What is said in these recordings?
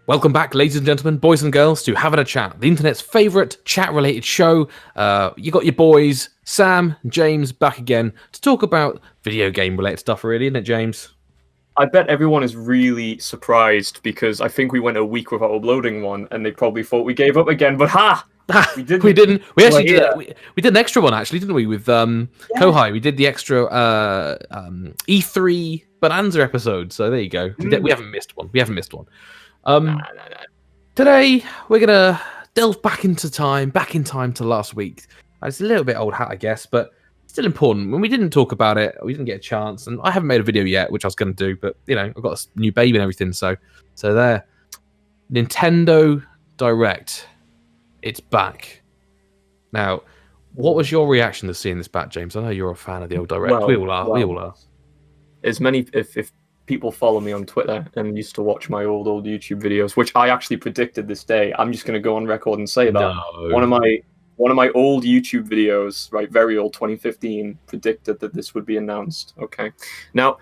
Welcome back, ladies and gentlemen, boys and girls, to Havin a Chat, the internet's favourite chat-related show. You got your boys, Sam and James, back again to talk about video game-related stuff, really, isn't it, James? I bet everyone is really surprised because I think we went a week without uploading one, and they probably thought we gave up again. But we didn't. We didn't. We actually did. We did an extra one, actually, didn't we? With Kohai, we did the extra E3 Bonanza episode. So there you go. We haven't missed one. Today we're gonna delve back in time to last week. It's a little bit old hat, I guess, but still important. When we didn't talk about it, we didn't get a chance, and I haven't made a video yet, which I was going to do, but I've got a new baby and everything, so there. Nintendo Direct, it's back. Now, what was your reaction to seeing this back, James? I know you're a fan of the old Direct. Well, we all are. As many, if people follow me on Twitter and used to watch my old YouTube videos, which I actually predicted this day, I'm just going to go on record and say that one of my old YouTube videos, right, very old, 2015, predicted that this would be announced. Okay, now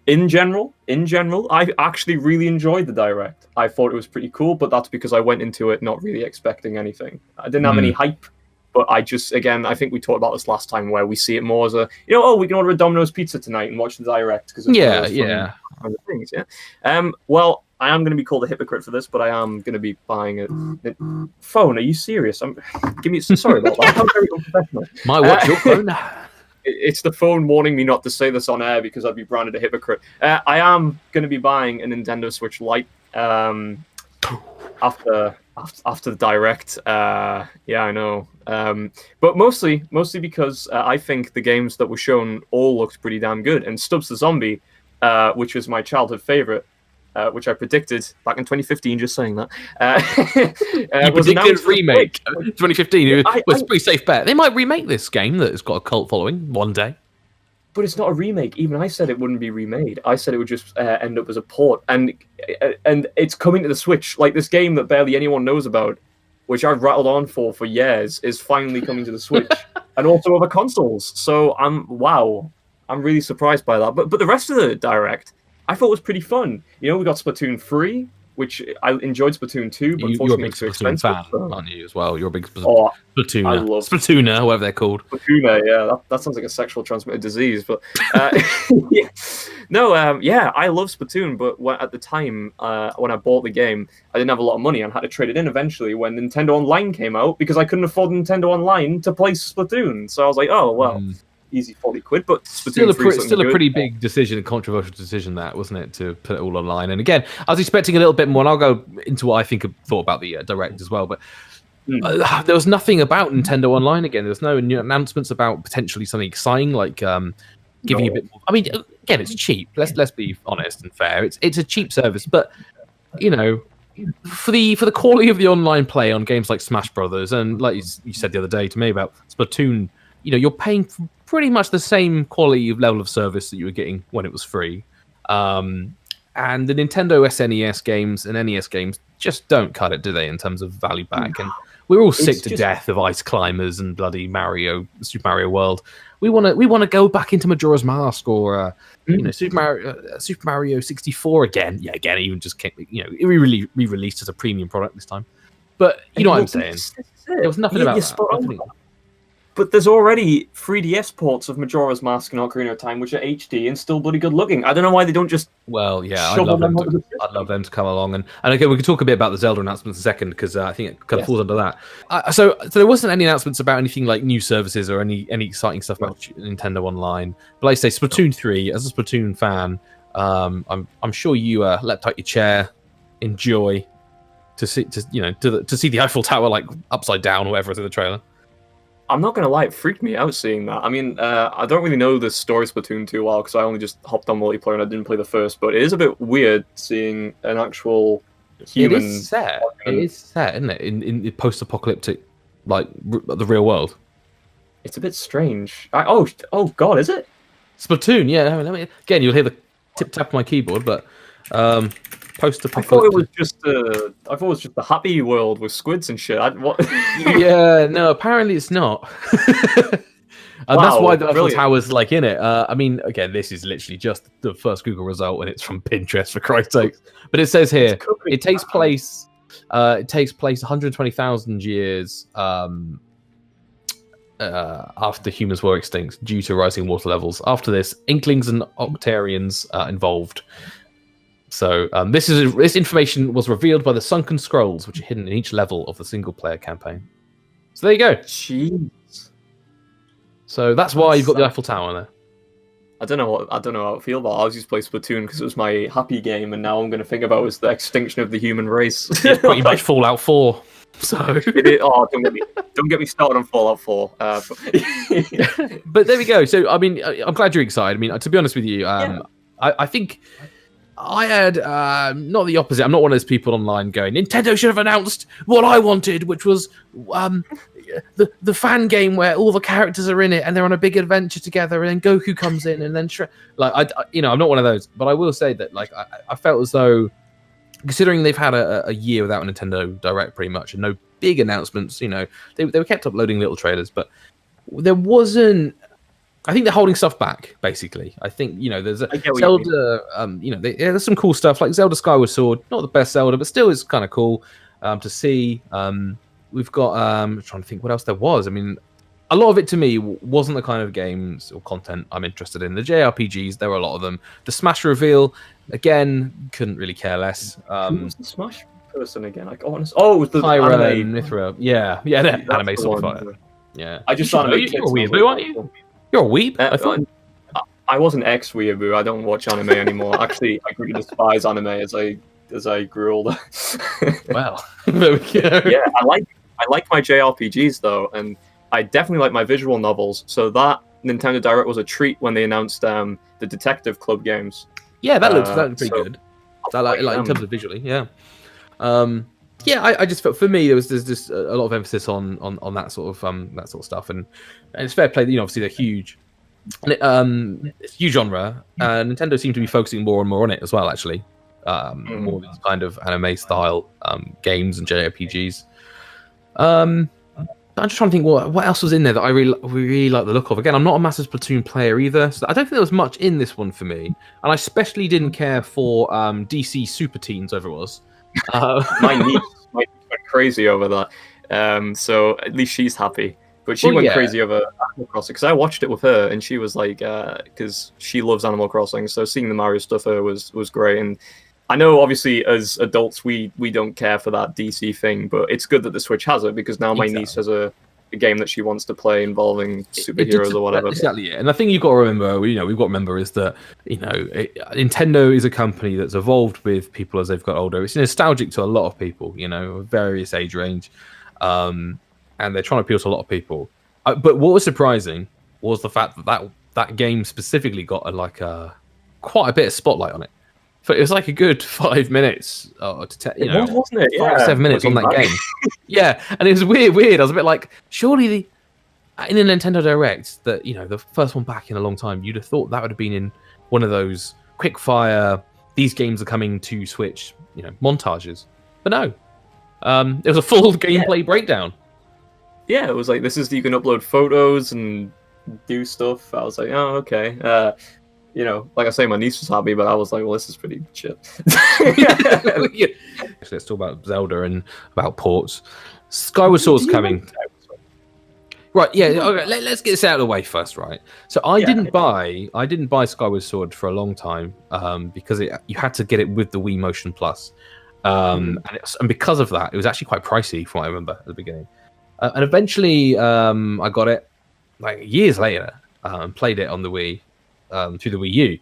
in general, I actually really enjoyed the Direct. I thought it was pretty cool, but that's because I went into it not really expecting anything. I didn't have any hype. But I think we talked about this last time, where we see it more as a, we can order a Domino's pizza tonight and watch the Direct because things. Well, I am going to be called a hypocrite for this, but I am going to be buying a phone. Are you serious? Sorry about that. I'm very unprofessional. My watch, your phone. It's the phone warning me not to say this on air because I'd be branded a hypocrite. I am going to be buying a Nintendo Switch Lite after the Direct. Yeah, I know. But mostly because I think the games that were shown all looked pretty damn good. And Stubbs the Zombie, which was my childhood favorite, which I predicted back in 2015, just saying that. You predicted Remake 2015. It's a pretty safe bet. They might remake this game that has got a cult following one day. But it's not a remake. Even I said it wouldn't be remade. I said it would just end up as a port. And it's coming to the Switch. Like, this game that barely anyone knows about, which I've rattled on for years, is finally coming to the Switch. And also other consoles. So I'm really surprised by that. But the rest of the Direct, I thought was pretty fun. We got Splatoon 3, which I enjoyed Splatoon 2, but unfortunately it's too expensive. Fan, aren't you, as well? You're a big Splatooner. I love Splatooner, whatever they're called. Splatooner, yeah. That sounds like a sexual transmitted disease, but... yeah. No, I love Splatoon, but at the time, when I bought the game, I didn't have a lot of money and had to trade it in eventually when Nintendo Online came out, because I couldn't afford Nintendo Online to play Splatoon. So I was like, oh, well... Easy £40, but still a pretty big decision, a controversial decision, that wasn't it, to put it all online. And again, I was expecting a little bit more, and I'll go into what I thought about the Direct as well. But there was nothing about Nintendo Online again. There was no new announcements about potentially something exciting, like giving you a bit more. I mean, again, it's cheap. Let's be honest and fair. It's a cheap service, but for the quality of the online play on games like Smash Brothers, and like you said the other day to me about Splatoon, you're paying for pretty much the same quality of level of service that you were getting when it was free. And the Nintendo SNES games and NES games just don't cut it, do they, in terms of value back? And we're all sick to death of Ice Climbers and bloody Super Mario World. We want to go back into Majora's Mask or Super Mario 64 again. Yeah, again, even just re-released as a premium product this time. But you know what I'm saying? There was nothing about that. But there's already 3DS ports of Majora's Mask and Ocarina of Time, which are HD and still bloody good looking. I don't know why they don't just. Well, yeah, I'd love them to come along, and again, we can talk a bit about the Zelda announcements in a second, because I think it kind of falls under that. So there wasn't any announcements about anything like new services or any exciting stuff about Nintendo Online. But like I say, Splatoon 3, as a Splatoon fan, I'm sure you leapt out your chair, enjoy to see the Eiffel Tower like upside down or whatever is in the trailer. I'm not going to lie, it freaked me out seeing that. I mean, I don't really know the story of Splatoon too well, because I only just hopped on multiplayer and I didn't play the first, but it is a bit weird seeing an actual human... It is set, isn't it, in the post-apocalyptic, like, the real world. It's a bit strange. Oh God, is it? Splatoon, yeah. Again, you'll hear the tip-tap of my keyboard, but... post-apocalyptic. I thought it was just the happy world with squids and shit. Yeah, no, apparently it's not. That's why the Eiffel Tower's like in it. I mean, again, this is literally just the first Google result, and it's from Pinterest for Christ's sake. But it says here it takes place. It takes place 120,000 years after humans were extinct due to rising water levels. After this, Inklings and Octarians involved. So this information was revealed by the sunken scrolls, which are hidden in each level of the single-player campaign. So there you go. Jeez. So that's why you've got the Eiffel Tower there. I don't know how I feel about it. I was just playing Splatoon because it was my happy game, and now I'm going to think about is the extinction of the human race. It's pretty much Fallout 4. So don't get me started on Fallout 4. But there we go. So I mean, I'm glad you're excited. I mean, to be honest with you, I think I had not the opposite. I'm not one of those people online going, Nintendo should have announced what I wanted, which was the fan game where all the characters are in it and they're on a big adventure together, and then Goku comes in, and then I'm not one of those. But I will say that I felt as though, considering they've had a year without a Nintendo Direct pretty much, and no big announcements, they were kept uploading little trailers, but there wasn't. I think they're holding stuff back, basically. I think, there's a Zelda, there's some cool stuff, like Zelda Skyward Sword, not the best Zelda, but still is kind of cool to see. We've got, I'm trying to think what else there was. I mean, a lot of it to me wasn't the kind of games or content I'm interested in. The JRPGs, there were a lot of them. The Smash reveal, again, couldn't really care less. Who was the Smash person again? It was the anime. Mithra. Yeah, the anime sort of fighter. Yeah. I just thought you're a weeaboo, aren't you? You're a weeb? I thought. I wasn't ex-weeaboo. I don't watch anime anymore. Actually, I grew to despise anime as I grew older. Well, there we go. Yeah, I like my JRPGs though, and I definitely like my visual novels. So that Nintendo Direct was a treat when they announced the Detective Club games. Yeah, that looks pretty good. Like in terms of visually, yeah. I just felt, for me, there's just a lot of emphasis on that sort of stuff, and it's fair play. Obviously they're huge. It's a huge genre. Nintendo seemed to be focusing more and more on it as well. Actually, more of these kind of anime style games and JRPGs. I'm just trying to think what else was in there that I really like the look of. Again, I'm not a massive Splatoon player either, so I don't think there was much in this one for me. And I especially didn't care for DC Super Teens, whatever it was. My niece went crazy over that, so at least she's happy. But she went crazy over Animal Crossing because I watched it with her, and she was like, because she loves Animal Crossing, so seeing the Mario stuff was great. And I know, obviously, as adults, we don't care for that DC thing, but it's good that the Switch has it because now my niece has a game that she wants to play involving superheroes or whatever. Exactly, yeah. And the thing you've got to remember, we've got to remember is that, Nintendo is a company that's evolved with people as they've got older. It's nostalgic to a lot of people, various age range, and they're trying to appeal to a lot of people. But what was surprising was the fact that game specifically got quite a bit of spotlight on it. But it was like a good 5 minutes, wasn't it? 5 7 minutes on that game. Yeah, and it was weird. I was a bit like, surely in a Nintendo Direct, that the first one back in a long time, you'd have thought that would have been in one of those quick fire. These games are coming to Switch, montages. But no, it was a full gameplay breakdown. Yeah, it was like, you can upload photos and do stuff. I was like, oh, okay. Like I say, my niece was happy, but I was like, well, this is pretty shit. Actually, let's talk about Zelda and about ports. Skyward Sword's coming. Right, yeah. Okay, let's get this out of the way first, right? So I didn't buy Skyward Sword for a long time because you had to get it with the Wii Motion Plus, and because of that, it was actually quite pricey, from what I remember at the beginning. And eventually, I got it like years later and played it on the Wii. Through the Wii U,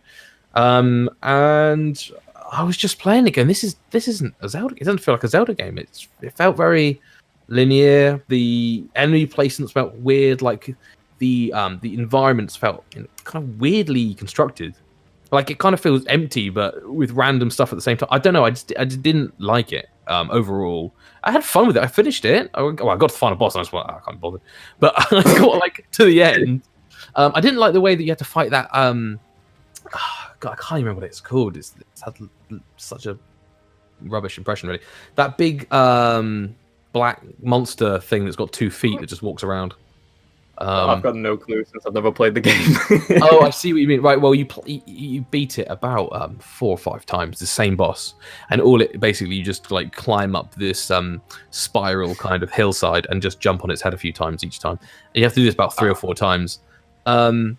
and I was just playing it going, this isn't a Zelda. It doesn't feel like a Zelda game. It felt very linear. The enemy placements felt weird. Like the environments felt kind of weirdly constructed. Like it kind of feels empty, but with random stuff at the same time. I don't know. I just didn't like it overall. I had fun with it. I finished it. I got to the final boss, and I was like, I can't bother. But I got to the end. I didn't like the way that you had to fight that. God, I can't even remember what it's called. It's had such a rubbish impression, really. That big black monster thing that's got 2 feet that just walks around. I've got no clue since I've never played the game. Oh, I see what you mean. Right, well, you beat it about 4 or 5 times, the same boss, and all it basically you just like climb up this spiral kind of hillside and just jump on its head a few times each time. And you have to do this about 3 or 4 times, and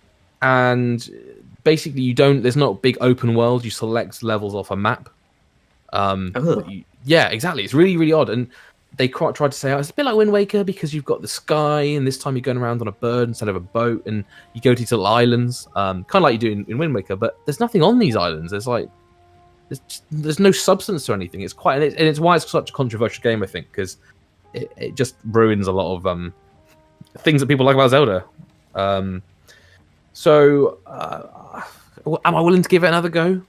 basically there's not a big open world. You select levels off a map. Yeah, exactly. It's really, really odd, and they tried to say, oh, it's a bit like Wind Waker because you've got the sky, and this time you're going around on a bird instead of a boat, and you go to these little islands, kind of like you do in Wind Waker, but there's nothing on these islands. There's no substance to anything. It's and it's why it's such a controversial game, I think, because it just ruins a lot of things that people like about Zelda. So, am I willing to give it another go?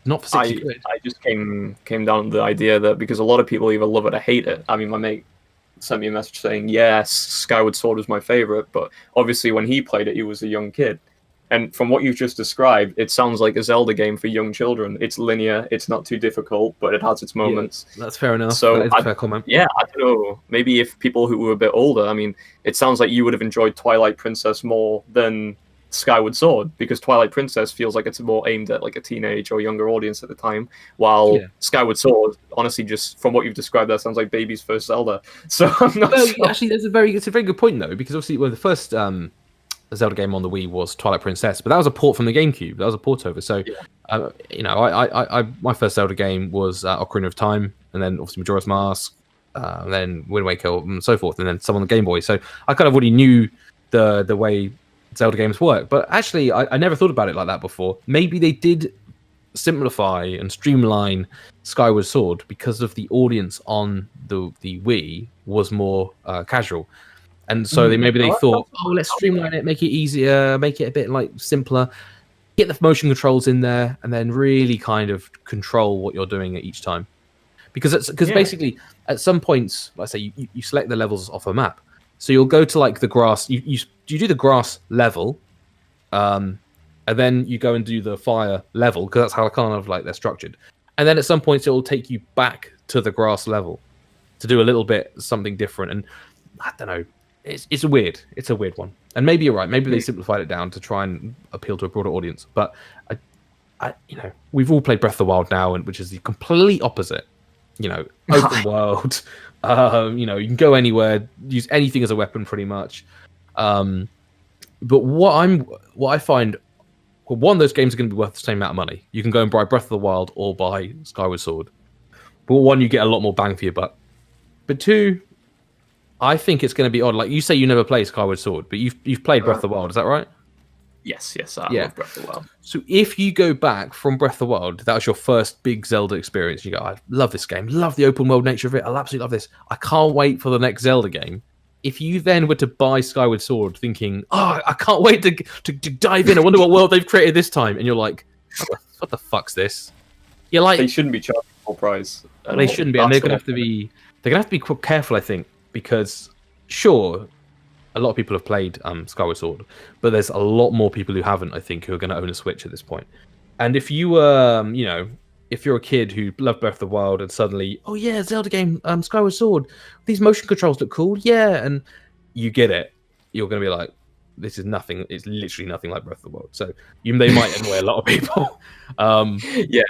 Not for 60 quid. I just came down to the idea that because a lot of people either love it or hate it. I mean, my mate sent me a message saying, yes, Skyward Sword was my favorite, but obviously when he played it, he was a young kid. And from what you've just described, it sounds like a Zelda game for young children. It's linear, it's not too difficult, but it has its moments. Yeah, that's fair enough. So that is a fair comment. Yeah, I don't know. Maybe if people who were a bit older, I mean, it sounds like you would have enjoyed Twilight Princess more than Skyward Sword, because Twilight Princess feels like it's more aimed at like a teenage or younger audience at the time, while Skyward Sword, honestly, just from what you've described, that sounds like baby's first Zelda. So I'm not sure. Actually, it's a very good point though, because obviously the first Zelda game on the Wii was Twilight Princess, but that was a port from the GameCube. That was a port over. So I my first Zelda game was Ocarina of Time, and then obviously Majora's Mask, and then Wind Waker, and so forth, and then some on the Game Boy. So I kind of already knew the way Zelda games work, but actually I never thought about it like that before. Maybe they did simplify and streamline Skyward Sword because of the audience on the Wii was more casual, and so they thought, oh, let's streamline it, make it easier, make it a bit like simpler, get the motion controls in there, and then really kind of control what you're doing at each time, because basically at some points, like I say, you select the levels off a map. So you'll go to like the grass. You do the grass level, and then you go and do the fire level, because that's how kind of like they're structured. And then at some points it will take you back to the grass level to do a little bit something different. And I don't know, it's weird. It's a weird one. And maybe you're right. Maybe they simplified it down to try and appeal to a broader audience. But we've all played Breath of the Wild now, which is the complete opposite. Open world. You can go anywhere, use anything as a weapon, pretty much. But what I find, well, one, those games are going to be worth the same amount of money. You can go and buy Breath of the Wild or buy Skyward Sword. But one, you get a lot more bang for your buck. But two, I think it's going to be odd. Like you say, you never played Skyward Sword, but you've played Breath of the Wild. Is that right? Yes, I love Breath of the Wild. So if you go back from Breath of the Wild, that was your first big Zelda experience. You go, I love this game, love the open world nature of it. I'll absolutely love this. I can't wait for the next Zelda game. If you then were to buy Skyward Sword thinking, oh, I can't wait to dive in, I wonder what world they've created this time, and you're like, what the fuck's this? You're like, they shouldn't be charging full price. They shouldn't be, and they're gonna have to be quite careful, I think, because sure, a lot of people have played Skyward Sword, but there's a lot more people who haven't, I think, who are going to own a Switch at this point. And if you if you're a kid who loved Breath of the Wild and suddenly, oh yeah, Zelda game, Skyward Sword, these motion controls look cool, yeah, and you get it, you're going to be like, this is nothing. It's literally nothing like Breath of the Wild. So they might annoy a lot of people. Yeah.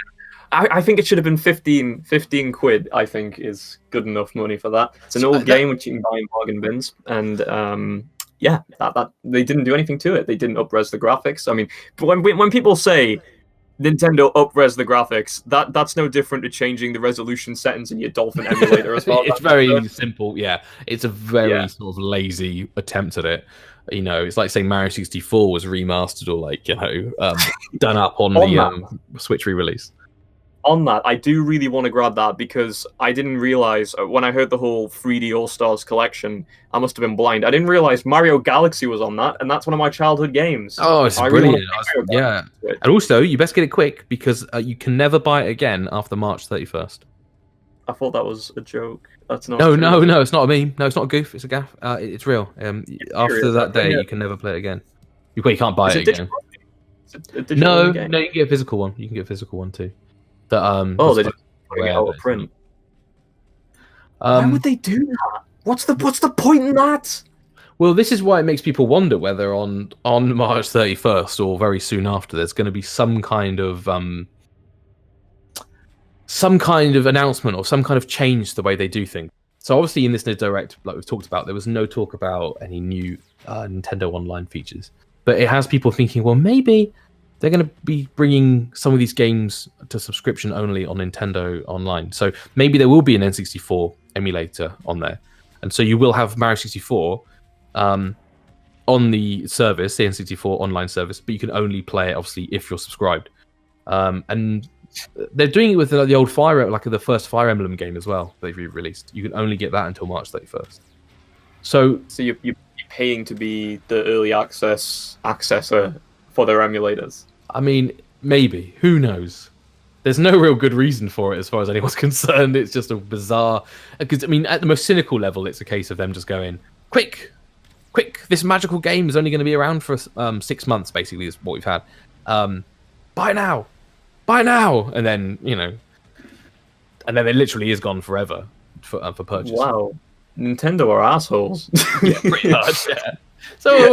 I think it should have been 15 quid, I think, is good enough money for that. It's an old game which you can buy in bargain bins. And that they didn't do anything to it. They didn't up-res the graphics. I mean, when people say Nintendo up-res the graphics, that's no different to changing the resolution settings in your Dolphin emulator as well. It's very simple, yeah. It's a very sort of lazy attempt at it. It's like saying Mario 64 was remastered or like, done up on the Switch re-release. On that, I do really want to grab that because I didn't realize when I heard the whole 3D All-Stars collection, I must have been blind. I didn't realize Mario Galaxy was on that, and that's one of my childhood games. Oh, it's brilliant. Yeah. And also, you best get it quick because you can never buy it again after March 31st. I thought that was a joke. That's not No, it's not a meme. No, it's not a goof. It's a gaff. It's real. After that day, you can never play it again. You can't buy it again. No, you can get a physical one. You can get a physical one too. They just putting it out of print. Why would they do that? What's the point in that? Well, this is why it makes people wonder whether on March 31st or very soon after, there's going to be some kind of announcement or some kind of change to the way they do things. So obviously in this Direct, like we've talked about, there was no talk about any new Nintendo Online features. But it has people thinking, well, maybe they're going to be bringing some of these games to subscription only on Nintendo Online. So maybe there will be an N64 emulator on there. And so you will have Mario 64 on the service, the N64 online service, but you can only play it, obviously, if you're subscribed. And they're doing it with the old the first Fire Emblem game as well. They've released. You can only get that until March 31st. So you're paying to be the early accessor for their emulators. I mean, maybe. Who knows? There's no real good reason for it as far as anyone's concerned. It's just a bizarre... Because, I mean, at the most cynical level, it's a case of them just going, quick, this magical game is only going to be around for 6 months, basically, is what we've had. Buy now! And then, and then it literally is gone forever for purchase. Wow. Nintendo are assholes. Yeah, pretty much, yeah. So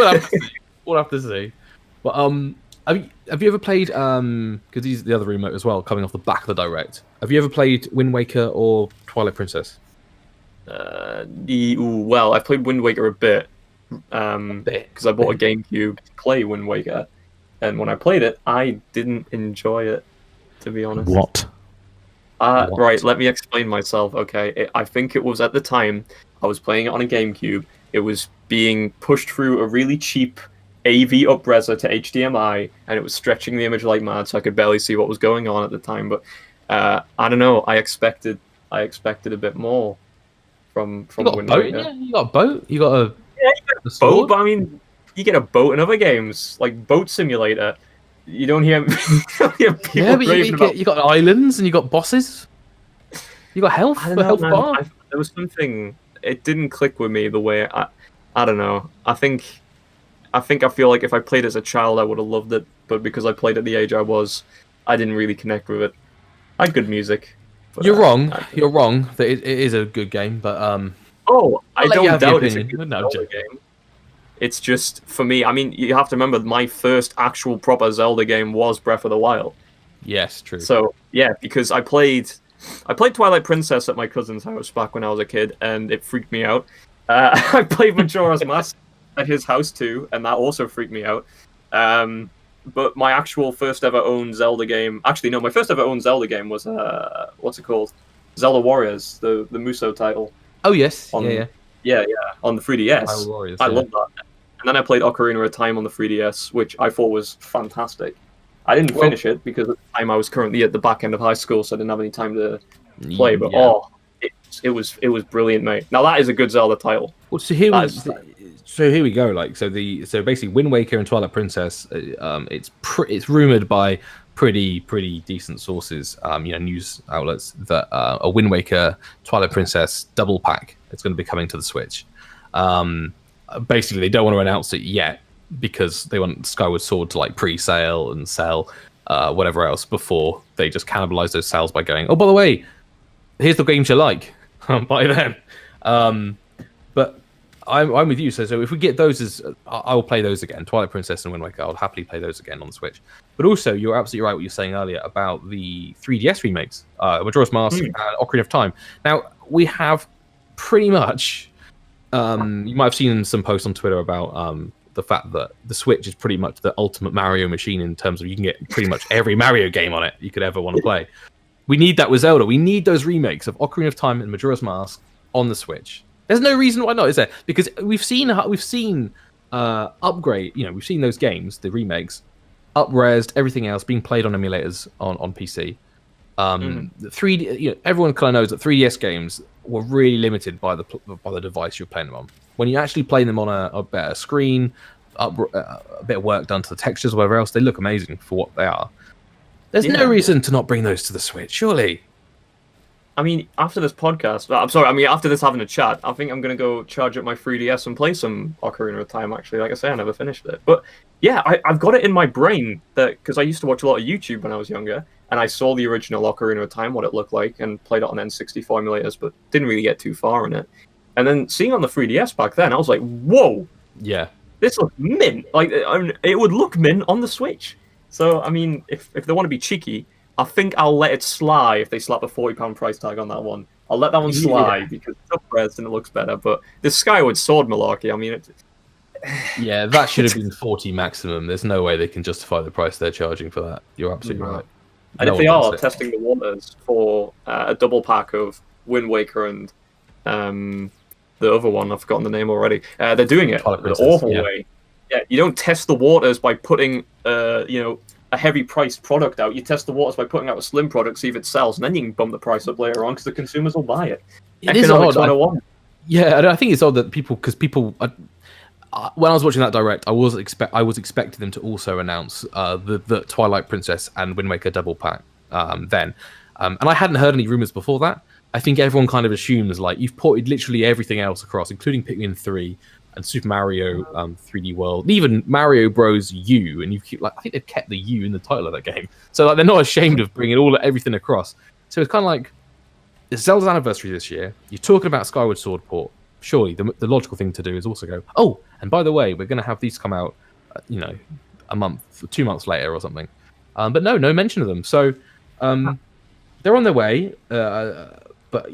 we'll have to see. But have you ever played, because he's the other remote as well, coming off the back of the Direct, have you ever played Wind Waker or Twilight Princess? Well, I've played Wind Waker a bit, because I bought a GameCube to play Wind Waker, and when I played it, I didn't enjoy it, to be honest. What? Right, let me explain myself, okay? I think it was at the time, I was playing it on a GameCube, it was being pushed through a really cheap AV upresser to HDMI, and it was stretching the image like mad, so I could barely see what was going on at the time, but I don't know, I expected a bit more from Wind Waker. Yeah, you got a boat? You got a boat, but I mean, you get a boat in other games, like Boat Simulator. You don't hear, people raving about... you got islands and you got bosses. You got health. Health bar. There was something. It didn't click with me the way I don't know. I feel like if I played as a child, I would have loved it. But because I played at the age I was, I didn't really connect with it. I had good music. You're wrong. You're wrong. That it is a good game, but I don't doubt it's a good game. It's just, for me, I mean, you have to remember, my first actual proper Zelda game was Breath of the Wild. Yes, true. So, yeah, because I played Twilight Princess at my cousin's house back when I was a kid, and it freaked me out. I played Majora's Mask at his house too, and that also freaked me out. But my actual first ever owned Zelda game... Actually, no, my first ever owned Zelda game was, what's it called? Zelda Warriors, the Muso title. Oh, yes. Yeah, on the 3DS. Warriors, I love that. And then I played Ocarina of Time on the 3DS, which I thought was fantastic. I didn't finish it because at the time I was currently at the back end of high school, so I didn't have any time to play. But it was brilliant, mate. Now that is a good Zelda title. Well, so here we go. Like, so basically, Wind Waker and Twilight Princess, it's rumored by pretty decent sources, news outlets, that a Wind Waker Twilight Princess double pack is going to be coming to the Switch. Basically, they don't want to announce it yet because they want Skyward Sword to like pre-sale and sell whatever else before they just cannibalize those sales by going, oh, by the way, here's the games you like, buy them. But I'm with you. So if we get those, I will play those again. Twilight Princess and Wind Waker, I'll happily play those again on the Switch. But also, you're absolutely right what you're saying earlier about the 3DS remakes, Majora's Mask and Ocarina of Time. Now, we have pretty much... you might have seen some posts on Twitter about the fact that the Switch is pretty much the ultimate Mario machine in terms of you can get pretty much every Mario game on it you could ever want to play. We need that with Zelda. We need those remakes of Ocarina of Time and Majora's Mask on the Switch. There's no reason why not, is there? Because we've seen upgrade. We've seen those games, the remakes, up-resed, everything else being played on emulators on PC. 3D, everyone kind of knows that 3DS games were really limited by the device you're playing them on. When you actually play them on a better screen, a bit of work done to the textures, or whatever else, they look amazing for what they are. There's no reason to not bring those to the Switch, surely. I mean, after this podcast, after this having a chat, I think I'm going to go charge up my 3DS and play some Ocarina of Time, actually. Like I say, I never finished it. But yeah, I've got it in my brain, that because I used to watch a lot of YouTube when I was younger, and I saw the original Ocarina of Time, what it looked like, and played it on N64 emulators, but didn't really get too far in it. And then seeing on the 3DS back then, I was like, whoa, Yeah. this looks mint. Like, it would look mint on the Switch. So, I mean, if they want to be cheeky, I think I'll let it slide if they slap a £40 price tag on that one. I'll let that one slide because it's up-res and it looks better. But this Skyward Sword malarkey, I mean, yeah, that should have been 40 maximum. There's no way they can justify the price they're charging for that. You're absolutely right. And if they are testing the waters for a double pack of Wind Waker and the other one, I've forgotten the name already. They're doing it the awful way. Yeah, you don't test the waters by putting a heavy priced product out. You test the waters by putting out a slim product, see if it sells, and then you can bump the price up later on because the consumers will buy it. Economics 101. I think it's odd that people when I was watching that direct, I was expecting them to also announce the Twilight Princess and Wind Waker double pack then, and I hadn't heard any rumors before that. I think everyone kind of assumes like you've ported literally everything else across, including Pikmin 3 and Super Mario 3D World, even Mario Bros. U, and I think they've kept the U in the title of that game, so like they're not ashamed of bringing everything across. So it's kind of like it's Zelda's anniversary this year. You're talking about Skyward Sword port. Surely the logical thing to do is also go, oh, and by the way, we're going to have these come out, a month, 2 months later or something. But no mention of them. So they're on their way. But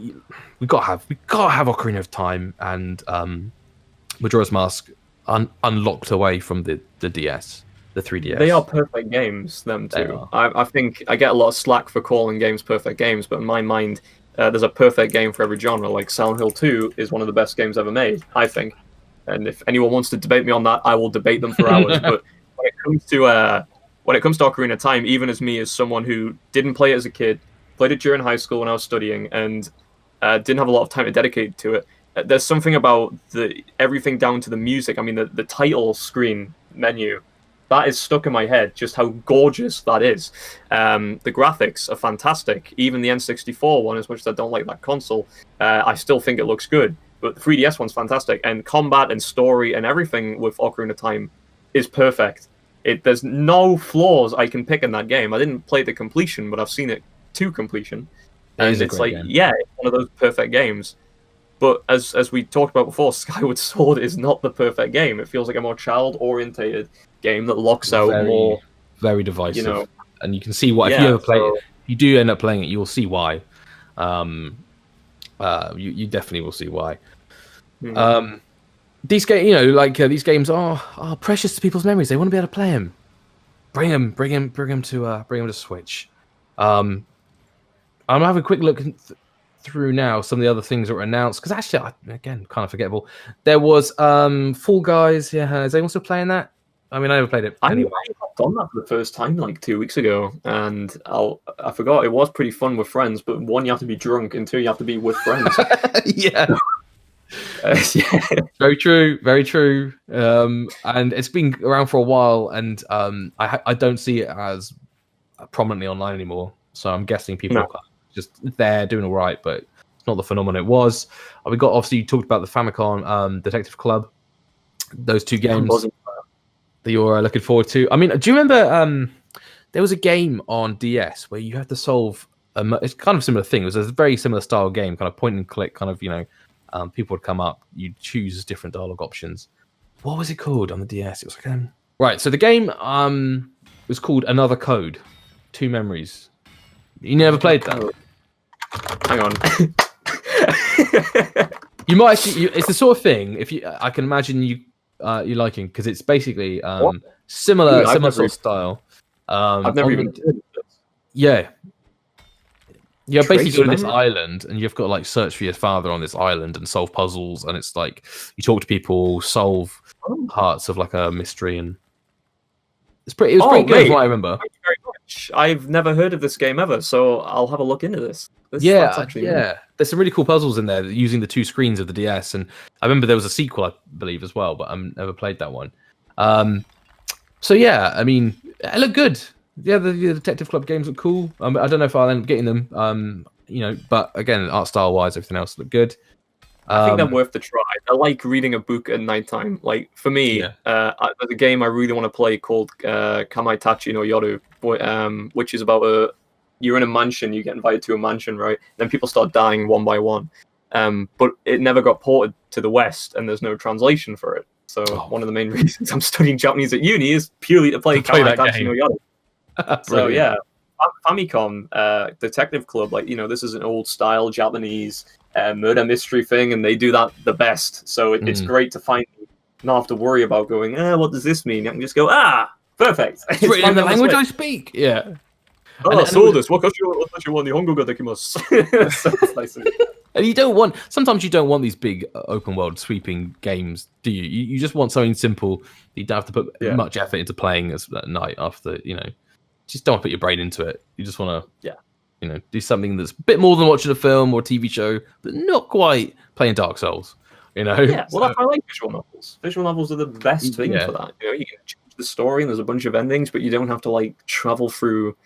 we got to have Ocarina of Time and Majora's Mask unlocked away from the DS, the 3DS. They are perfect games, them two. I think I get a lot of slack for calling games perfect games, but in my mind, there's a perfect game for every genre. Like Silent Hill 2 is one of the best games ever made, I think. And if anyone wants to debate me on that, I will debate them for hours. But when it comes to Ocarina of Time, even as me, as someone who didn't play it as a kid, played it during high school when I was studying, and didn't have a lot of time to dedicate to it, there's something about everything down to the music. I mean, the title screen menu, that is stuck in my head, just how gorgeous that is. The graphics are fantastic. Even the N64 one, as much as I don't like that console, I still think it looks good. But the 3DS one's fantastic. And combat and story and everything with Ocarina of Time is perfect. There's no flaws I can pick in that game. I didn't play the completion, but I've seen it to completion. And it's like, yeah, it's one of those perfect games. But as we talked about before, Skyward Sword is not the perfect game. It feels like a more child-orientated game that locks out more... Very divisive. And you can see why. If you ever play it, if you do end up playing it, you'll see why. You definitely will see why. These games, these games are precious to people's memories. They want to be able to play them. Bring them to Switch. I'm having a quick look through now some of the other things that were announced, because actually, again, kind of forgettable. There was Fall Guys. Yeah, is anyone still playing that? I mean, I never played it anyway. I hopped on that for the first time like 2 weeks ago, and I forgot it was pretty fun with friends. But one, you have to be drunk, and two, you have to be with friends. Yeah. Very true, very true. And it's been around for a while, and I don't see it as prominently online anymore. So I'm guessing people are just there doing all right, but it's not the phenomenon it was. We got, obviously, you talked about the Famicom Detective Club, those two games that you're looking forward to. I mean, do you remember there was a game on DS where you had to solve it's kind of a similar thing. It was a very similar style game, kind of point and click, kind of, people would come up, you'd choose different dialogue options. What was it called on the DS? It was like right, so the game was called Another Code, Two Memories. You never played that? Hang on. You might actually, it's the sort of thing, I can imagine you liking, because it's basically similar sort of style. I've never even heard of this. Yeah. You're basically going to this island, and you've got to search for your father on this island and solve puzzles, and it's like you talk to people, solve parts of a mystery, and it was pretty good from what I remember. Thank you very much. I've never heard of this game ever, so I'll have a look into this. Yeah. There's some really cool puzzles in there using the two screens of the DS, and I remember there was a sequel, I believe, as well, but I've never played that one. So yeah, I mean, it looked good. Yeah, the Detective Club games look cool. I don't know if I'll end up getting them. But again, art style wise, everything else looked good. I think they're worth the try. I like reading a book at nighttime. Like for me, there's a game I really want to play called Kamaitachi no Yoru, which is about you're in a mansion, you get invited to a mansion, right? Then people start dying one by one, but it never got ported to the West, and there's no translation for it. So one of the main reasons I'm studying Japanese at uni is purely to play Kawaii Tachi no Yari. So yeah, Famicom, Detective Club, like, this is an old style Japanese murder mystery thing, and they do that the best. So it's great to not have to worry about going, what does this mean? I can just go, perfect. It's written in the language I speak. Yeah. So this. And sometimes you don't want these big open world sweeping games, do you? You just want something simple. You don't have to put much effort into playing at night after, just don't want to put your brain into it. You just want to, do something that's a bit more than watching a film or a TV show, but not quite playing Dark Souls, Yeah, well, that's why I like visual novels. Visual novels are the best thing for that. You can change the story and there's a bunch of endings, but you don't have to, travel through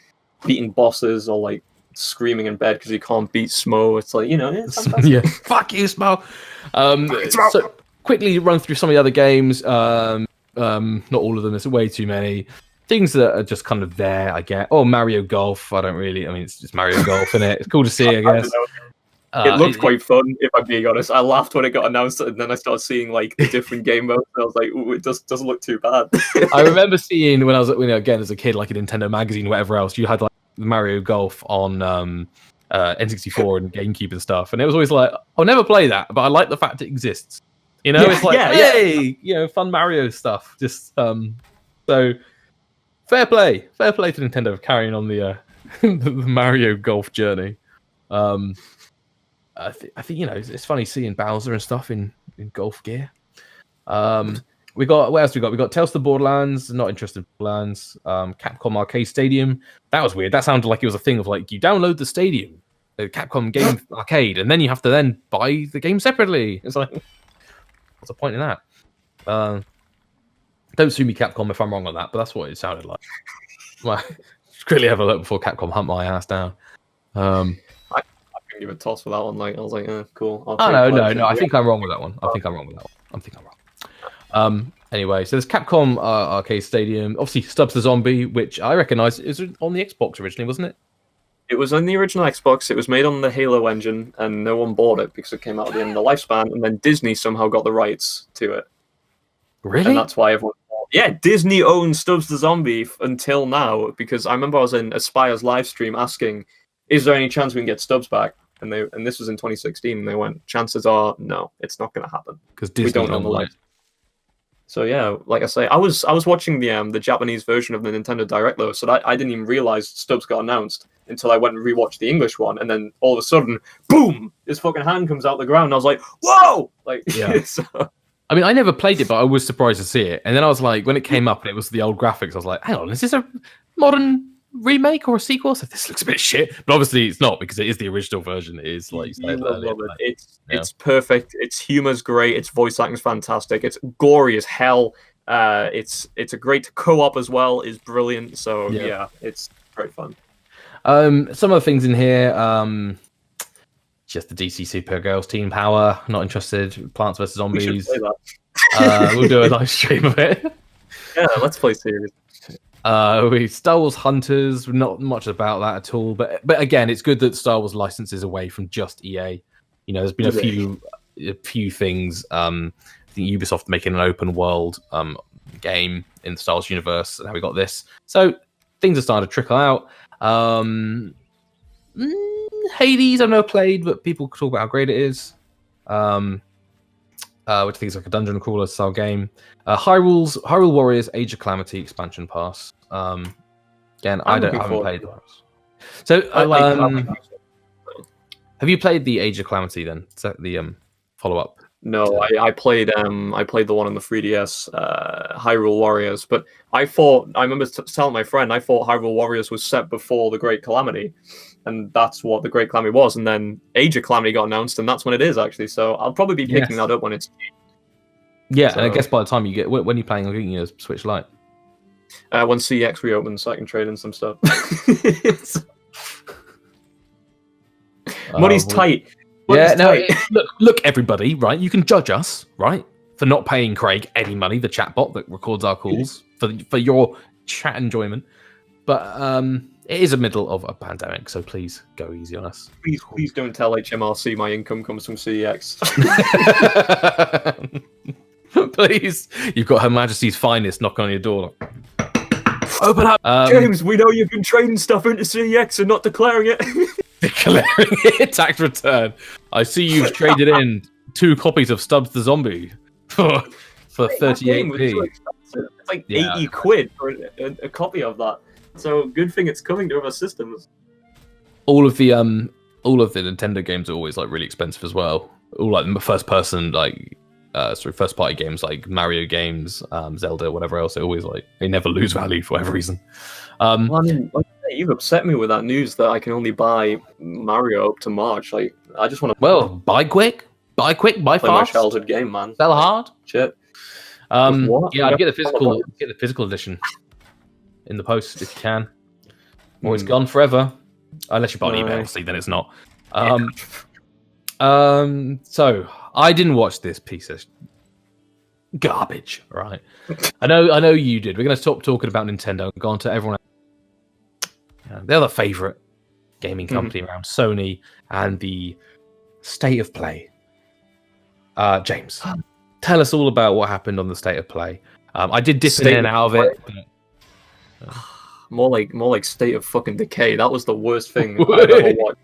beating bosses or, screaming in bed because you can't beat Smo. It's it's fantastic. Fuck you, Smo. So quickly run through some of the other games. Not all of them. There's way too many things that are just kind of there. I get. Oh, Mario Golf. It's just Mario Golf, isn't it? It's cool to see, I guess. It looked quite fun, if I'm being honest. I laughed when it got announced, and then I started seeing the different game modes, and I was like, "Ooh, it doesn't look too bad." I remember seeing when I was, again as a kid, a Nintendo magazine, whatever else, you had Mario Golf on N64 and GameCube and stuff, and it was always I'll never play that, but I like the fact it exists. It's hey, fun Mario stuff. Just so fair play to Nintendo for carrying on the the Mario Golf journey. I think it's funny seeing Bowser and stuff in golf gear. We got, what else we got? We got Tales to the Borderlands. Not interested in Borderlands. Capcom Arcade Stadium. That was weird. That sounded like it was a thing of you download the Stadium, the Capcom game arcade, and then you have to then buy the game separately. It's what's the point in that? Don't sue me, Capcom, if I'm wrong on that, but that's what it sounded like. Just quickly have a look before Capcom hunt my ass down. I couldn't give a toss for that one. I was like, cool. No. I think I'm wrong with that one. I think I'm wrong. Anyway, so there's Capcom Arcade Stadium. Obviously, Stubbs the Zombie, which I recognise is on the Xbox originally, wasn't it? It was on the original Xbox. It was made on the Halo engine, and no one bought it because it came out at the end of the lifespan. And then Disney somehow got the rights to it. Really? And that's why everyone. Yeah, Disney owns Stubbs the Zombie until now, because I remember I was in Aspire's live stream asking, "Is there any chance we can get Stubbs back?" And this was in 2016, and they went, "Chances are no, it's not going to happen because Disney don't own the rights." So yeah, like I say, I was watching the Japanese version of the Nintendo Direct though, so I didn't even realize Stubbs got announced until I went and rewatched the English one, and then all of a sudden, boom! This fucking hand comes out the ground, and I was like, "Whoa!" So... I never played it, but I was surprised to see it. And then I was like, when it came up and it was the old graphics, I was like, "Hang on, is this a modern remake or a sequel?" So this looks a bit shit, but obviously it's not because it is the original version. It is like you said, it's perfect. Its humor's great. Its voice acting's fantastic. It's gory as hell. It's a great co-op as well. Is brilliant. So yeah, it's great fun. Some of the things in here, just the DC Supergirls Team Power. Not interested. Plants vs Zombies. We'll do a live stream of it. Yeah, let's play series. Star Wars Hunters, not much about that at all, but again, it's good that Star Wars licenses away from just EA. There's been a few things. I think Ubisoft making an open world game in the Star Wars universe, and now we got this. So things are starting to trickle out. Hades, I've never played, but people talk about how great it is. Which I think is like a dungeon crawler style game. Hyrule Warriors Age of Calamity expansion pass. Again, I haven't played those. So have you played the Age of Calamity then? Is that the follow up? No, I played the one on the 3DS, Hyrule Warriors. But I remember telling my friend I thought Hyrule Warriors was set before the Great Calamity, and that's what the Great Calamity was. And then Age of Calamity got announced, and that's when it is actually. So I'll probably be picking that up when it's cheap. Yeah, so, and I guess by the time you get when you're playing, getting your Switch Lite. When CX reopens, so I can trade in some stuff. Money's tight. Look, everybody, right? You can judge us, right, for not paying Craig any money, the chatbot that records our calls for your chat enjoyment. But it is the middle of a pandemic, so please go easy on us. Please don't tell HMRC my income comes from CEX. Please, you've got Her Majesty's finest knocking on your door. Open up, James. We know you've been trading stuff into CEX and not declaring it. Declaring it, tax return. I see you've traded in 2 copies of Stubbs the Zombie for 38p. It's like 80 quid for a copy of that. So good thing it's coming to other systems. All of the Nintendo games are always like really expensive as well. All like first party games like Mario games, Zelda, whatever else. They never lose value for whatever reason. Well, I mean, like, you've upset me with that news that I can only buy Mario up to March. Like, I just want to. Well, buy quick, buy fast. My childhood game, man. Sell hard. Shit. Yeah, I'd get the physical edition in the post if you can. Or it's gone forever, unless you buy it on eBay. Obviously, then it's not. So I didn't watch this piece of garbage, right? I know you did. We're going to stop talking about Nintendo and go on to everyone else. The other favorite gaming company around, Sony, and the state of play. James, tell us all about what happened on the state of play. I did dip in and out of it. But, more like state of fucking decay. That was the worst thing I've ever watched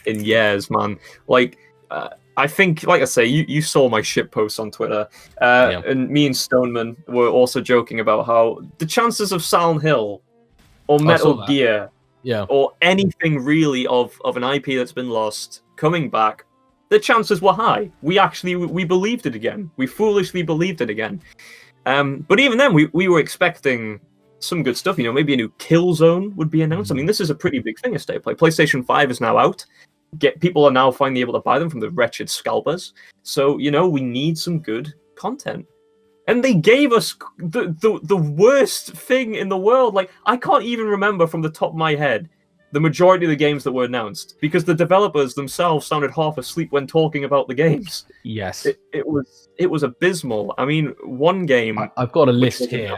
in years, man. Like, I think, like I say, you saw my shit posts on Twitter, and me and Stoneman were also joking about how the chances of Silent Hill or Metal Gear, or anything really of an IP that's been lost coming back, the chances were high. We believed it again. We foolishly believed it again. But even then, we were expecting some good stuff. You know, maybe a new Killzone would be announced. I mean, this is a pretty big thing, a state of play. PlayStation 5 is now out. People are now finally able to buy them from the wretched scalpers. So, you know, we need some good content. And they gave us the worst thing in the world. Like, I can't even remember from the top of my head the majority of the games that were announced, because the developers themselves sounded half asleep when talking about the games. Yes. It was abysmal. I mean, one game... I've got a list here.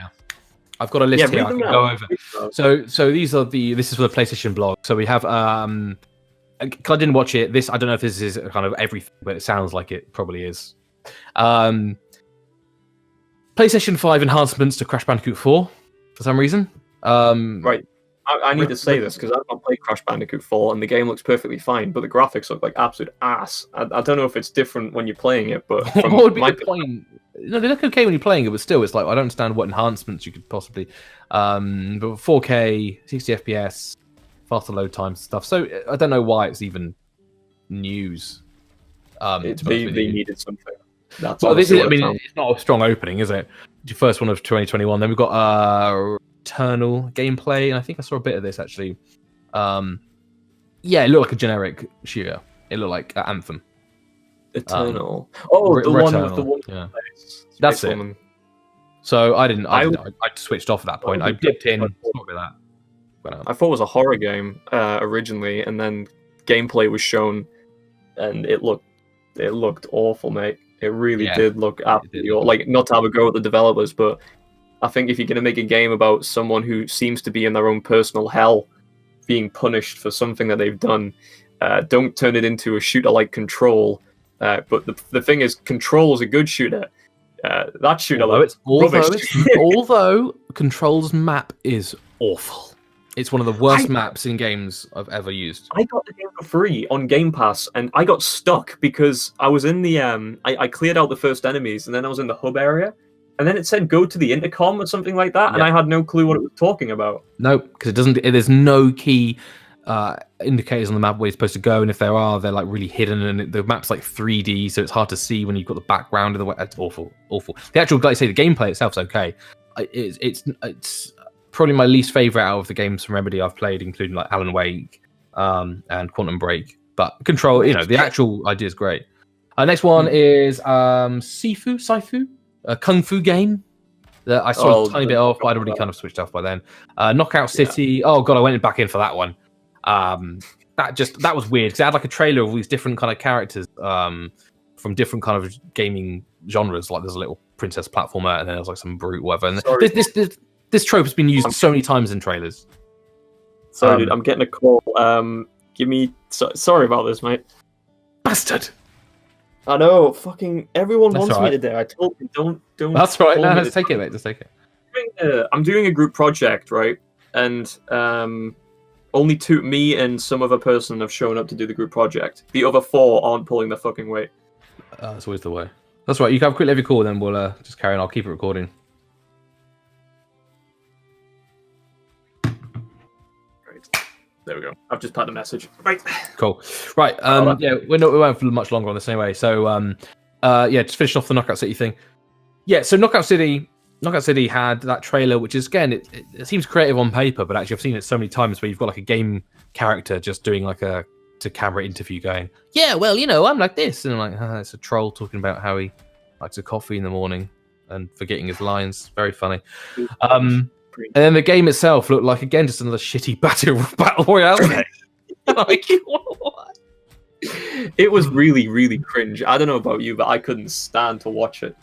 I can go over. So this is for the PlayStation blog. So we have... I didn't watch it. I don't know if this is kind of everything, but it sounds like it probably is. PlayStation 5 enhancements to Crash Bandicoot 4 for some reason. Right. I need to say this because I've not played Crash Bandicoot 4 and the game looks perfectly fine, but the graphics look like absolute ass. I don't know if it's different when you're playing it, but what would be the point? No, they look okay when you're playing it, but still, it's like I don't understand what enhancements you could possibly. But 4K, 60 FPS, faster load times, stuff. So I don't know why it's even news. They needed something. That's it's not a strong opening, is it? The first one of 2021. Then we've got Eternal gameplay, and I think I saw a bit of this actually. It looked like a generic shooter. It looked like Anthem. Eternal. One with the one. Yeah. That's it. Woman. So I switched off at that point. I dipped in. I thought it was a horror game originally, and then gameplay was shown, and it looked awful, mate. It really did look absolutely awful. Like, not to have a go at the developers, but I think if you're going to make a game about someone who seems to be in their own personal hell, being punished for something that they've done, don't turn it into a shooter like Control. But the thing is, Control is a good shooter. That shooter, although Control's map is awful. It's one of the worst maps in games I've ever used. I got the game for free on Game Pass, and I got stuck because I was in the... I cleared out the first enemies, and then I was in the hub area, and then it said go to the intercom or something like that, and I had no clue what it was talking about. No, because there's no key indicators on the map where you're supposed to go, and if there are, they're like really hidden, and the map's like 3D, so it's hard to see when you've got the background of the way. It's awful. The actual, like I say, the gameplay itself's okay. It's probably my least favorite out of the games from Remedy I've played, including like Alan Wake and Quantum Break. But Control, the actual idea is great. Next one is Sifu, a kung fu game that I saw a tiny bit of, but I'd already kind of switched off by then. Knockout City. Oh god, I went back in for that one. That was weird because it had like a trailer of all these different kind of characters from different kind of gaming genres. Like there's a little princess platformer, and then there's like some brute whatever. And this trope has been used so many times in trailers. Sorry, dude, I'm getting a call. Give me. Sorry about this, mate. Bastard. I know. Fucking everyone wants me today. I told you don't. That's right. No, let's take it, mate. Just take it. I'm doing a group project, right? And only me and some other person have shown up to do the group project. The other 4 aren't pulling their fucking weight. That's always the way. That's right. You can have a quick leave your call, then we'll just carry on. I'll keep it recording. There we go. I've just put a message. Right. Cool. Right. Yeah, we won't for much longer on this anyway. So, yeah, just finish off the Knockout City thing. Yeah. So Knockout City had that trailer, which is again, it seems creative on paper, but actually I've seen it so many times where you've got like a game character just doing like a camera interview, going, "Yeah, well, I'm like this," and I'm like, it's a troll talking about how he likes a coffee in the morning and forgetting his lines. Very funny. And then the game itself looked like, again, just another shitty battle royale game. Like, what? It was really, really cringe. I don't know about you, but I couldn't stand to watch it.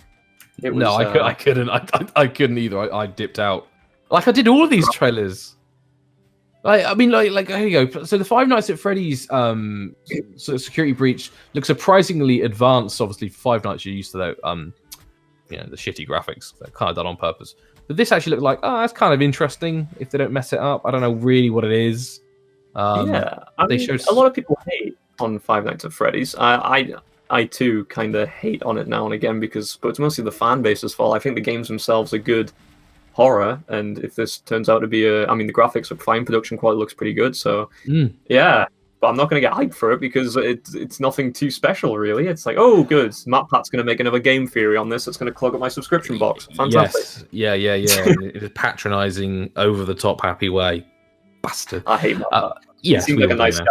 I couldn't. I couldn't either. I dipped out. Like I did all of these trailers. Like I mean, like here you go. So the Five Nights at Freddy's sort of security breach looks surprisingly advanced. Obviously, Five Nights you're used to that. The shitty graphics. They're kind of done on purpose. But this actually looked like, that's kind of interesting if they don't mess it up. I don't know really what it is. They showed a lot of people hate on Five Nights at Freddy's. I too kind of hate on it now and again but it's mostly the fan base's fault. I think the games themselves are good horror, and if this turns out to be the graphics are fine, production quality looks pretty good. So yeah. But I'm not going to get hyped for it because it's nothing too special, really. It's like, oh, good, MatPat's going to make another game theory on this. It's going to clog up my subscription box. Fantastic. Yes. Yeah. In a patronising, over-the-top, happy way. Bastard. I hate MatPat. He seems like a nice guy.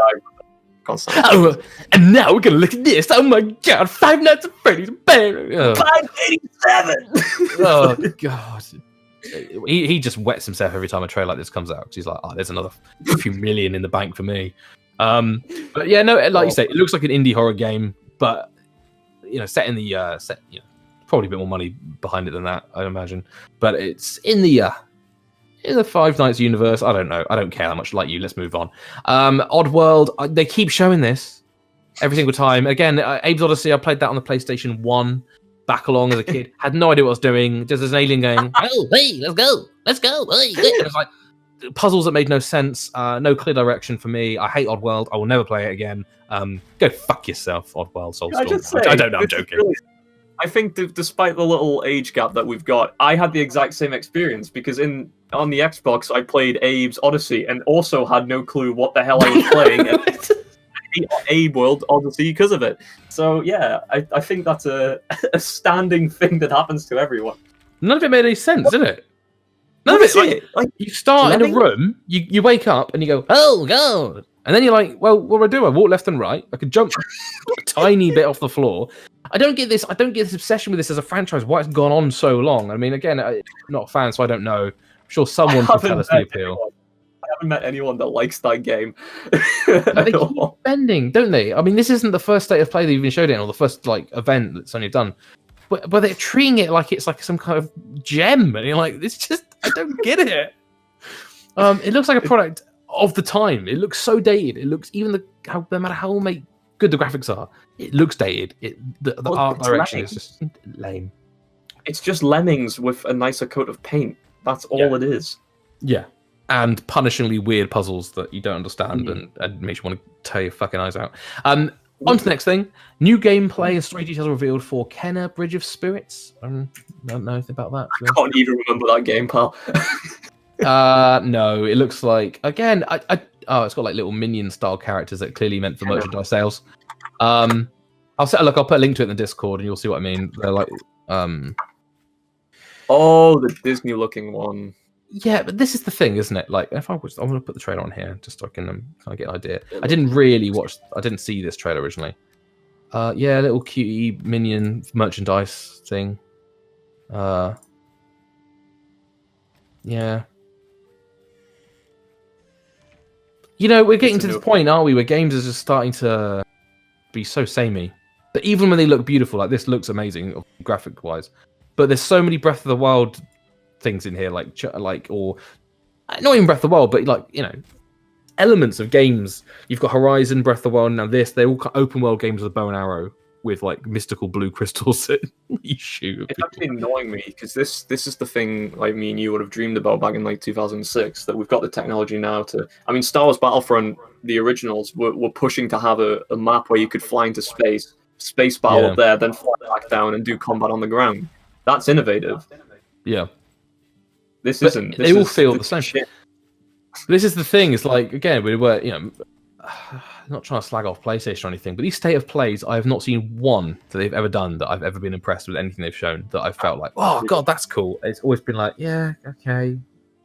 Constantly. Oh, and now we're going to look at this. Oh, my God. Five Nights at Freddy's. 587! Oh, God. He just wets himself every time a trailer like this comes out. He's like, there's another few million in the bank for me. But yeah, no, like you say, it looks like an indie horror game, but set in the probably a bit more money behind it than that, I imagine. But it's in the Five Nights universe. I don't know. I don't care that much. Like you, let's move on. Oddworld. They keep showing this every single time. Again, Abe's Odyssey. I played that on the PlayStation 1 back along as a kid. Had no idea what I was doing. Just as an alien going, "Oh, hey, let's go. Hey." It was like puzzles that made no sense, no clear direction for me. I hate Oddworld. I will never play it again. Go fuck yourself, Oddworld Soulstorm. I don't know, I'm joking. I think despite the little age gap that we've got, I had the exact same experience because on the Xbox I played Abe's Odyssey and also had no clue what the hell I was playing. And Abe World Odyssey because of it. So yeah, I think that's a standing thing that happens to everyone. None of it made any sense, did it? None of it. Like you start in a room, you wake up and you go, "Oh God," and then you're like, "Well, what do I do? I walk left and right. I could jump a tiny bit off the floor." I don't get this obsession with this as a franchise. Why it's gone on so long? I mean, again, I'm not a fan, so I don't know. I'm sure someone can tell us the appeal. I haven't met anyone that likes that game. They keep bending, don't they? I mean, this isn't the first state of play they've even showed it, or the first event that's only done. But they're treating it like it's like some kind of gem, and you're like, it's just, I don't get it. It looks like a product of the time. It looks so dated. It looks no matter how good the graphics are, it looks dated. The art direction is just lame. It's just lemmings with a nicer coat of paint. That's all it is. Yeah, and punishingly weird puzzles that you don't understand and makes you want to tear your fucking eyes out. On to the next thing. New gameplay and story details revealed for Kenna Bridge of Spirits. I don't know anything about that. I can't even remember that game, pal. No, it looks like, again, it's got like little minion style characters that clearly meant for merchandise sales. I'll put a link to it in the Discord and you'll see what I mean. They're like oh, the Disney looking one. Yeah, but this is the thing, isn't it? Like, I'm going to put the trailer on here just so I can kind of get an idea. I didn't see this trailer originally. Yeah, little cutie minion merchandise thing. Yeah. We're getting to this point, aren't we, where games are just starting to be so samey. But even when they look beautiful, like this looks amazing, graphic-wise. But there's so many Breath of the Wild things in here, or not even Breath of the Wild, but elements of games. You've got Horizon, Breath of the Wild, now this. They're all open world games with a bow and arrow with like mystical blue crystals that you shoot. It's actually annoying me because this is the thing like me and you would have dreamed about back in like 2006, that we've got the technology now to. I mean, Star Wars Battlefront, the originals, were pushing to have a map where you could fly into space battle up there, then fly back down and do combat on the ground. That's innovative. Yeah. This isn't. They all feel the same. Shit. This is the thing. It's like, again, we were, not trying to slag off PlayStation or anything, but these state of plays, I have not seen one that they've ever done that I've ever been impressed with anything they've shown that I've felt like, oh god, that's cool. It's always been like, yeah, okay.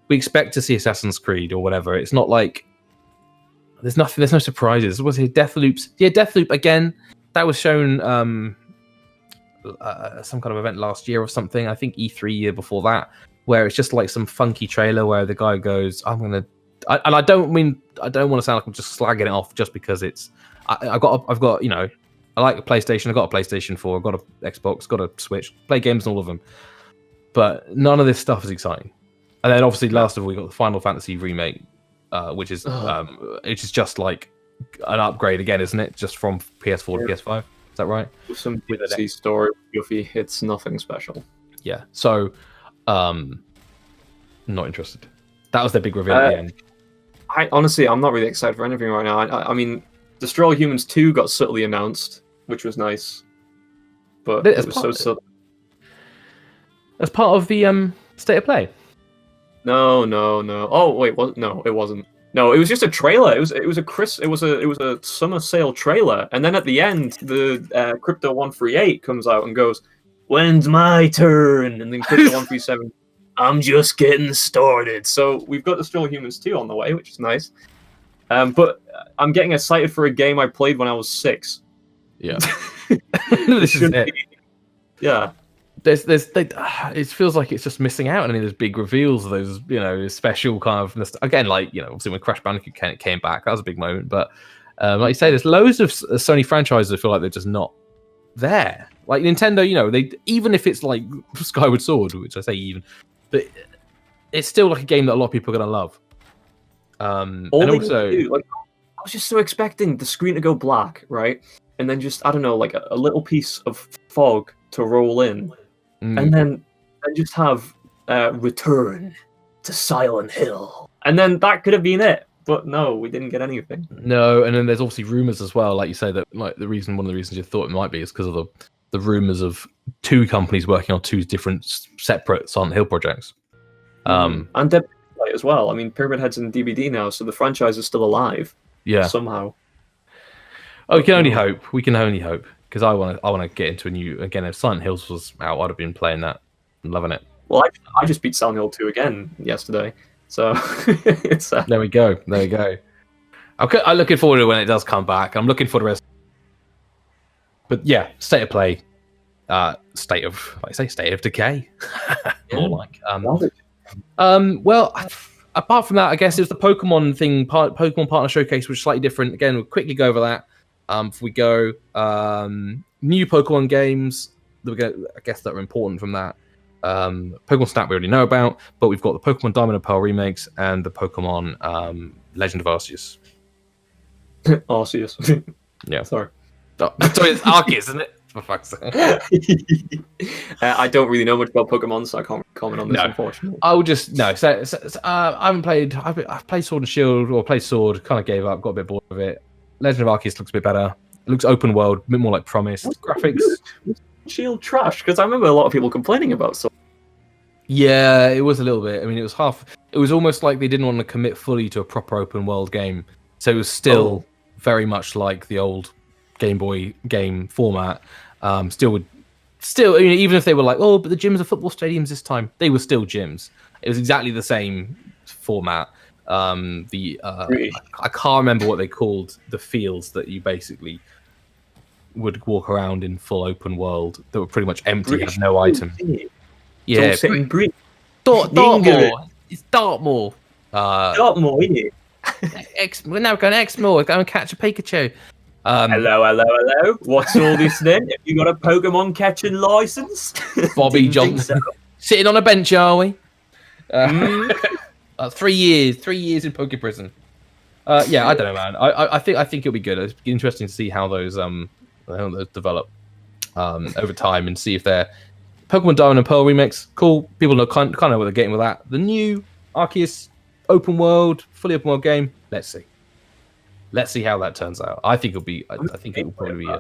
We expect to see Assassin's Creed or whatever. It's not like there's no surprises. Was it Deathloops? Yeah, Deathloop again. That was shown some kind of event last year or something. I think E3 year before that, where it's just like some funky trailer where the guy goes, I don't want to sound like I'm just slagging it off just because it's. I've got I like a PlayStation. I've got a PlayStation 4. I've got an Xbox. Got a Switch. Play games on all of them, but none of this stuff is exciting. And then obviously, last of all, we got the Final Fantasy remake, which is just like an upgrade again, isn't it? Just from PS4 to PS5. Is that right? With some DLC story, Yuffie, it's nothing special. Yeah. So, not interested. That was their big reveal at the end. I'm not really excited for anything right now. I mean, Destroy All Humans 2 got subtly announced, which was nice, but it was so subtle. As part of the state of play. No. Oh wait, no, it wasn't. No, it was just a trailer. It was a summer sale trailer, and then at the end, the Crypto 138 comes out and goes, "When's my turn?" And then Crypto 137. I'm just getting started. So we've got Destroy All Humans 2 on the way, which is nice. But I'm getting excited for a game I played when I was 6. Yeah. This is it. Yeah. It feels like it's just missing out on any of those big reveals of those, special kind of... Again, like, obviously when Crash Bandicoot came back, that was a big moment. But like you say, there's loads of Sony franchises that feel like they're just not there. Like Nintendo, they even if it's like Skyward Sword, which I say even... But it's still like a game that a lot of people are going to love. And also, I was just so expecting the screen to go black, right? And then just, I don't know, like a little piece of fog to roll in. And then just have Return to Silent Hill. And then that could have been it. But no, we didn't get anything. No, and then there's obviously rumors as well, like you say, that like one of the reasons you thought it might be is because of the rumors of 2 companies working on 2 different separate Silent Hill projects. And Dead by as well. I mean, Pyramid Head's in DVD now, so the franchise is still alive. Yeah. Somehow. Oh, we can only hope. We can only hope. Because I want to get into a new... Again, if Silent Hills was out, I'd have been playing that and loving it. Well, I just beat Silent Hill 2 again yesterday. So, it's... There we go. I'm looking forward to when it does come back. I'm looking for the rest... But yeah, state of play, state of decay. More like. Well, apart from that, I guess it was the Pokemon thing, Pokemon Partner Showcase, which is slightly different. Again, we'll quickly go over that. Before we go, new Pokemon games. I guess that are important from that. Pokemon Snap we already know about, but we've got the Pokemon Diamond and Pearl remakes and the Pokemon Legend of Arceus. Arceus. Yeah. Sorry. Oh, sorry, it's Arceus, isn't it? For fuck's sake. I don't really know much about Pokemon, so I can't comment on this, unfortunately. I would just I haven't played. I've played Sword and Shield, or played Sword. Kind of gave up. Got a bit bored of it. Legend of Arceus looks a bit better. It looks open world, a bit more like Promise. Graphics. Shield trash, because I remember a lot of people complaining about Sword. Yeah, it was a little bit. I mean, it was half. It was almost like they didn't want to commit fully to a proper open world game, so it was still very much like the old Game Boy game format. Still, I mean, even if they were like, but the gyms are football stadiums this time, they were still gyms. It was exactly the same format. I can't remember what they called the fields that you basically would walk around in full open world that were pretty much empty, had no item. Yeah, Dartmoor. It's Dartmoor. Dartmoor, isn't it? We're now going to Exmoor. Go and catch a Pikachu. Hello. What's all this then? Have you got a Pokemon catching license? Bobby Johnson. Sitting on a bench, are we? 3 years. 3 years in Poke Prison. Yeah, I don't know, man. I think it'll be good. It's interesting to see how those develop over time and see if they're Pokemon Diamond and Pearl remakes. Cool. People know kind of know what they're getting with that. The new Arceus fully open world game. Let's see. Let's see how that turns out. I think it'll be. I think it will probably be. I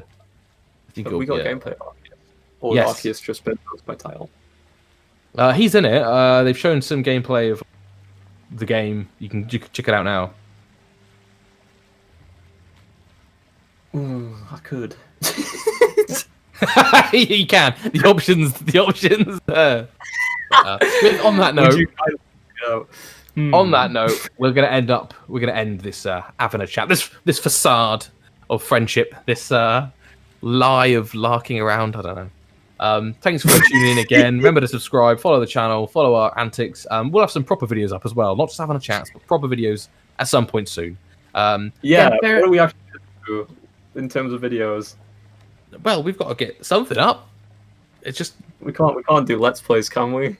think we got gameplay of Arceus. Or yes. Arceus just been posted by title. He's in it. They've shown some gameplay of the game. You can check it out now. I could. You can. The options there. On that note, on that note, we're gonna end this Havin a chat. This facade of friendship. This lie of larking around. I don't know. Thanks for tuning in again. Remember to subscribe, follow the channel, follow our antics. We'll have some proper videos up as well. Not just having a chat, but proper videos at some point soon. What do we actually do in terms of videos? Well, we've got to get something up. It's just we can't do Let's Plays, can we?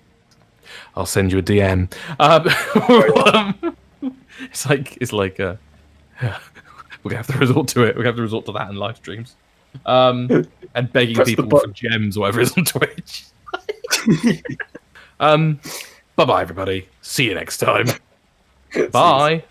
I'll send you a DM. It's like we're gonna have to resort to it. We're gonna have to resort to that in live streams. And begging people for gems or whatever is on Twitch. Bye bye everybody. See you next time. Bye.